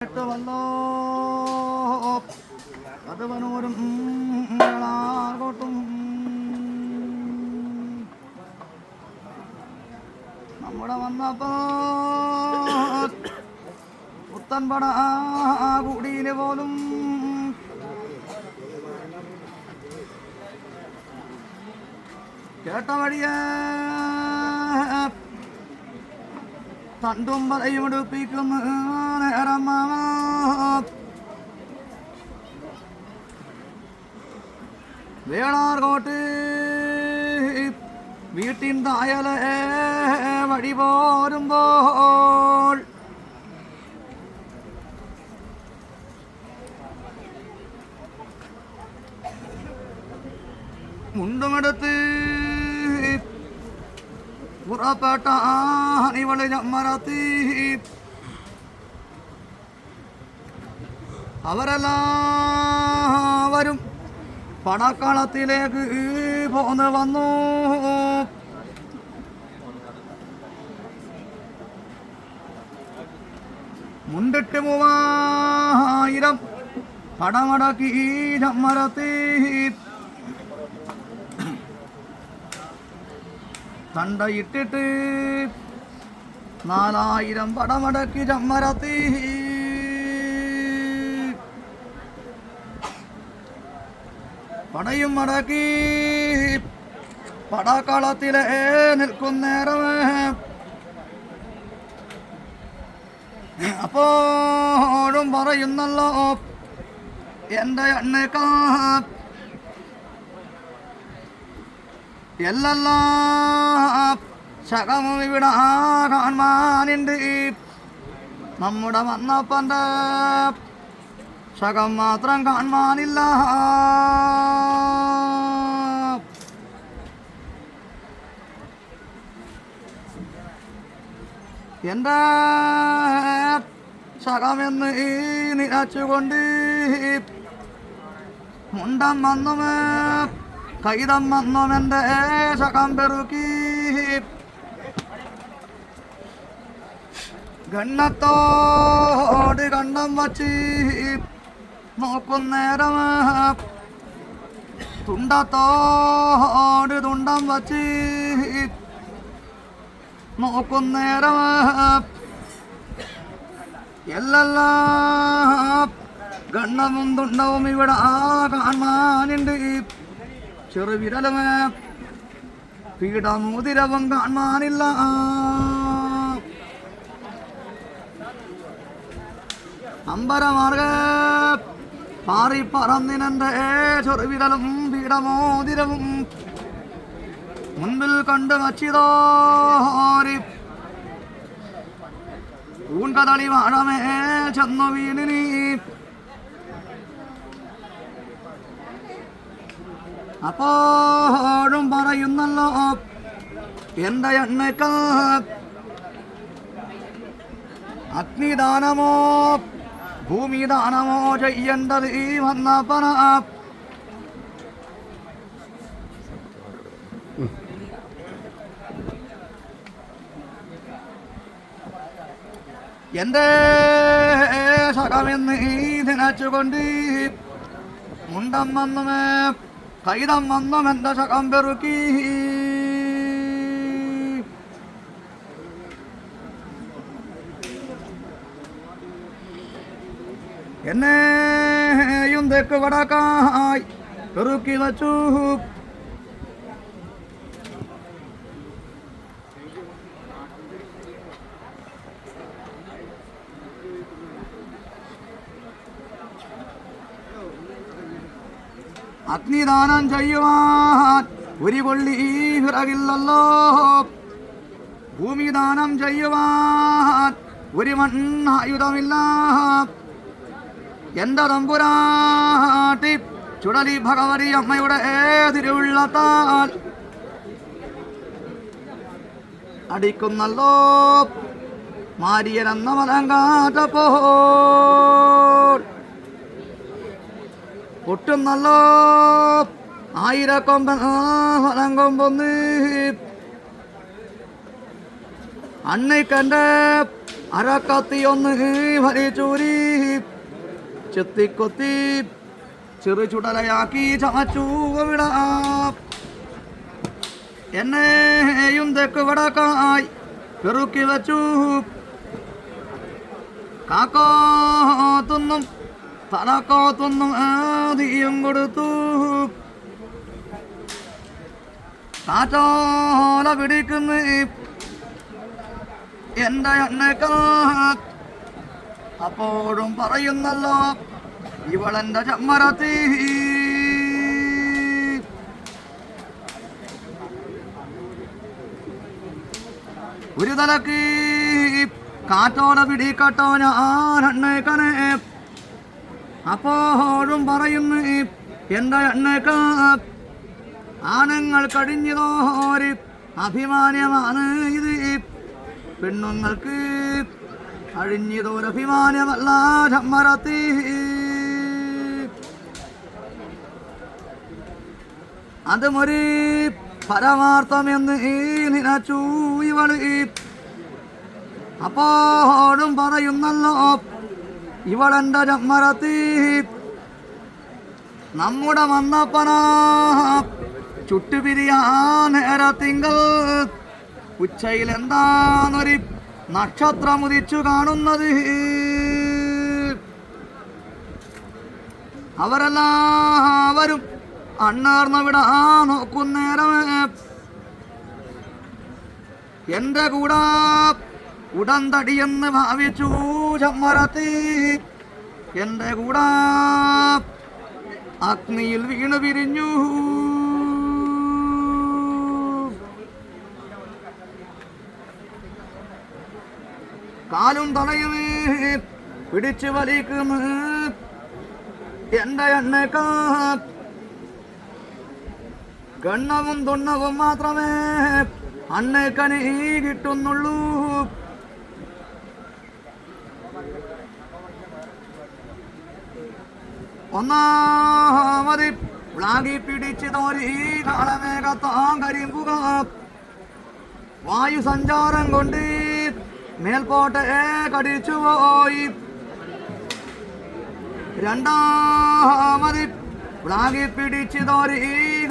വല്ലോ കഥവനൂരും കോട്ടും നമ്മുടെ വന്നപ്പോ പുത്തൻപട കൂടിയില് പോലും കേട്ട വഴിയെ തണ്ടും പറയും എടുപ്പിക്കുന്ന നേരം വേളാർകോട്ട് വീട്ടിൻ തായലെ വഴി പോരുമ്പോൾ മുണ്ടുമെടുത്ത് പുറപ്പെട്ട ഇവള് ഞമ്മറത്തി അവരെല്ലാവരും പടക്കളത്തിലേക്ക് പോന്ന് വന്നു. മുണ്ടിട്ട് 3000 പടമടക്കി ഞമ്മറത്തി തണ്ടയിട്ടിട്ട് 4000 പടമടക്കി ചമ്മരത്തി പടയും മടക്കി പടക്കളത്തിലെ നിൽക്കുന്നേരമേ അപ്പോഴും പറയുന്നല്ലോ എൻ്റെ എണ്ണക്കാ എല്ലാം ശകമും ഇവിടെ കാണാനുണ്ട്. നമ്മുടെ വന്നപ്പൻ്റെ ശകം മാത്രം കാണാനില്ല. എൻ്റെ ശകമെന്ന് നിരച്ചുകൊണ്ട് മുണ്ടം വന്നുമേ കൈതം വന്നുമെൻ്റെ ശകം പെറുക്കി ഗണ്ണത്തോട് കണ്ണം വച്ച് നോക്കുന്നേരം തുണ്ടത്തോട് തുണ്ടം വച്ച് നോക്കുന്നേരം എല്ലാം ഗണ്ണവും തുണ്ടവും ഇവിടെ കാണാനുണ്ട്. ചെറുവിരലുമേ പീഠമോതിരവും കാണാനില്ല. അമ്പരമാർഗ പാറി പറന്നിനെൻ്റെ ചെറുവിരലും പീഠമോതിരവും മുൻപിൽ കണ്ടു വച്ചിതോരി ഊൺകതളി വാഴമേ ചെന്നു വീണിനി. അപ്പോഴും പറയുന്നല്ലോ എൻ്റെ എണ്ണക്ക അഗ്നിദാനമോ ഭൂമിദാനമോ ചെയ്യേണ്ടത് ഈ വന്നപ്പന എൻ്റെ ശകമെന്ന് നനച്ചുകൊണ്ട് മുണ്ടം വന്നുമേ കൈതം വന്നും എൻ്റെ ശകം പെറുക്കി എന്നെയും തെക്ക് വടക്കായി പെറുക്കി വച്ചു. അഗ്നിദാനം ചെയ്യുവാൻ ഒരു കൊള്ളി വിറകില്ലല്ലോ. ഭൂമിദാനം ചെയ്യുവാൻ ഒരു മണ്ണായുധമില്ല. എൻ്റെ തമ്പുരാട്ടി ചുടലി ഭഗവതി അമ്മയുടെ തിരുവുള്ളത്താൽ അടിക്കുന്നല്ലോ മാരിയനെന്ന മലങ്കാറ്റപ്പോൾ പൊട്ടുന്നല്ലോ 1000 കൊമ്പൻ ഫലം കൊമ്പൊന്ന് അന്നയ്ക്കെൻ്റെ അരക്കത്തിയൊന്ന് വലിച്ചൂരി ചെത്തിക്കൊത്തി ചെറു ചുടലയാക്കി ചമച്ചു വിടാം. എന്നെയും തെക്ക് വടക്കായി പെറുക്കി വച്ചു. കാക്കാത്തുന്നും തലക്കാത്തുന്നും ആദ്യം കൊടുത്തു. കാറ്റാല പിടിക്കുന്ന എൻ്റെ അണ്ണേക്കാ അപ്പോഴും പറയുന്നല്ലോ ഇവളെൻ്റെ ചമ്മരത്തി. ഒരു തലക്ക് കാറ്റോടെ പിടിക്കട്ടോ ഞാൻ അണ്ണേക്കനെ. അപ്പോഴും പറയുന്നു എൻ്റെ അണ്ണേക്ക ആണുങ്ങൾ കഴിഞ്ഞതോര് അഭിമാനമാണ് ഇത്. പെണ്ണുങ്ങൾക്ക് കഴിഞ്ഞതൊരഭിമാനമല്ല ചമ്മരത്തി. അതുമൊരു പരമാർത്ഥമെന്ന് നിനച്ചു ഇവള്. അപ്പോഴും പറയുന്നല്ലോ ഇവളെൻ്റെ ചമ്മരത്തി. നമ്മുടെ വന്നപ്പന ചുട്ടുപിരിയാൻ നേരത്തിങ്കൽ ഉച്ചയിൽ എന്താന്നൊരു നക്ഷത്രം ഉദിച്ചു കാണുന്നത്. അവരെല്ലാവരും അണ്ണേർന്നവിടാ നോക്കുന്നേരമേ എൻ്റെ കൂടെ ഉടന്തടിയെന്ന് ഭാവിച്ചു ചമ്മരത്തി. എൻ്റെ കൂടെ അഗ്നിയിൽ വീണു പിരിഞ്ഞു. കാലും തലയുമേ പിടിച്ചു വലിക്കുന്നു എൻ്റെ എണ്ണേക്കാ. ഗണ്ണവും തുണ്ണവും മാത്രമേ അണ്ണേക്കന് കിട്ടുന്നുള്ളൂ. ഒന്നാമത് പ്ലാഗി പിടിച്ച് തോരി കാളമേഘത്താൻ കരിമ്പുക. വായു സഞ്ചാരം കൊണ്ട് മേൽപോട്ടെ കടിച്ചുപോയി. രണ്ടാമത് പ്ലാഗി പിടിച്ച് തോരി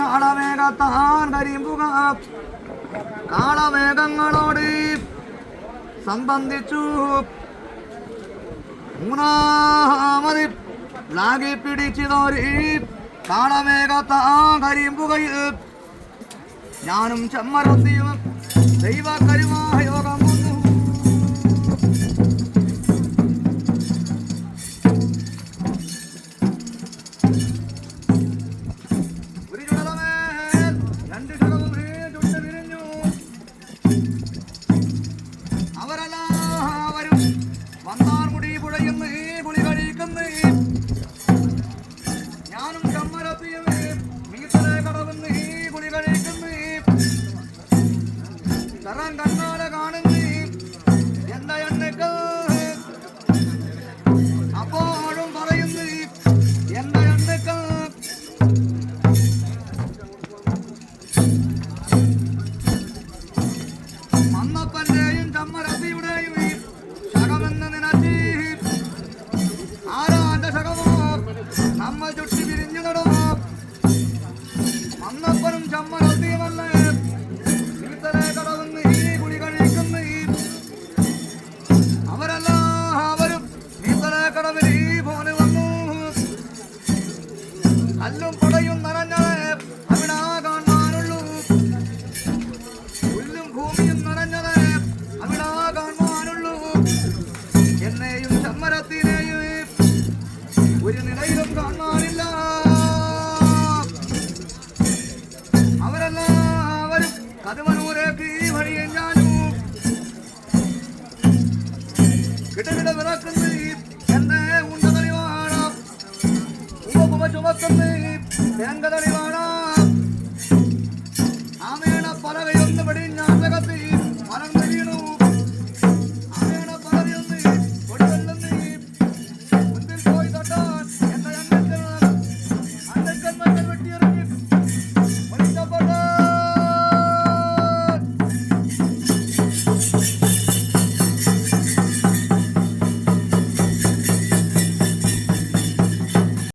കാളമേഘത്താൻ കരിമ്പുക. കാളമേഘങ്ങളോട് സംബന്ധിച്ചു. മൂന്നാമത് പ്ലാഗി പിടിച്ച് തോരി കാളമേഘത്താൻ കരിമ്പുകയിൽ ഞാനും ചമ്മരത്തിയും ദൈവകരുമായ യോഗം വന്നു. ഒരു ചുടലമേൽ രണ്ട് ശകവും ചുട്ട് വിരിഞ്ഞു. അവരെല്ലാവരും വന്നാർമുടി പുഴയുന്നു കുളി കഴിക്കുന്നു. ഞാനും ചമ്മരത്തിയും മീത്തലെ കടവുന്ന് കുളി കഴിക്കുന്നു. തറാൻ കണ്ണാലെ കാണുന്നു എൻ്റെ എണ്ണക്ക്. അപ്പോഴും പറയുന്നു എൻ്റെ എണ്ണക്ക്. മന്നപ്പൻ്റെയും ചമ്മരത്തിയുടെയും ശകമെന്ന് നിനച്ച് ആരാന്റെ ശകമോ നമ്മൾ ചുട്ടി പിരിഞ്ഞു നടോ. മന്നപ്പനും ചമ്മരത്തിയുമല്ലേ മീത്തലെ കടവുന്ന് കുളി കഴിക്കുന്നു. അവരെല്ലാവരും മീത്തലെ കടവിൽ പോലെ വന്നു. കല്ലും പടയും നിറഞ്ഞത് അവിടെ കാണാനുള്ളൂ. പുല്ലും ഭൂമിയും നിറഞ്ഞത് അവിടെ കാണാനുള്ളൂ. എന്നെയും ചമ്മരത്തിനെയും ഒരു നിലയിലും കാണാനില്ല. അവരെല്ലാവരും കതുവനൂരേക്ക് ഈ വഴിയെ ഞാനും കിടകിട വിറക്കുന്ന എന്നെ ഉണ്ടതളിവാണ്. ചുമക്കുന്ന തേങ്കതളിവാണ്.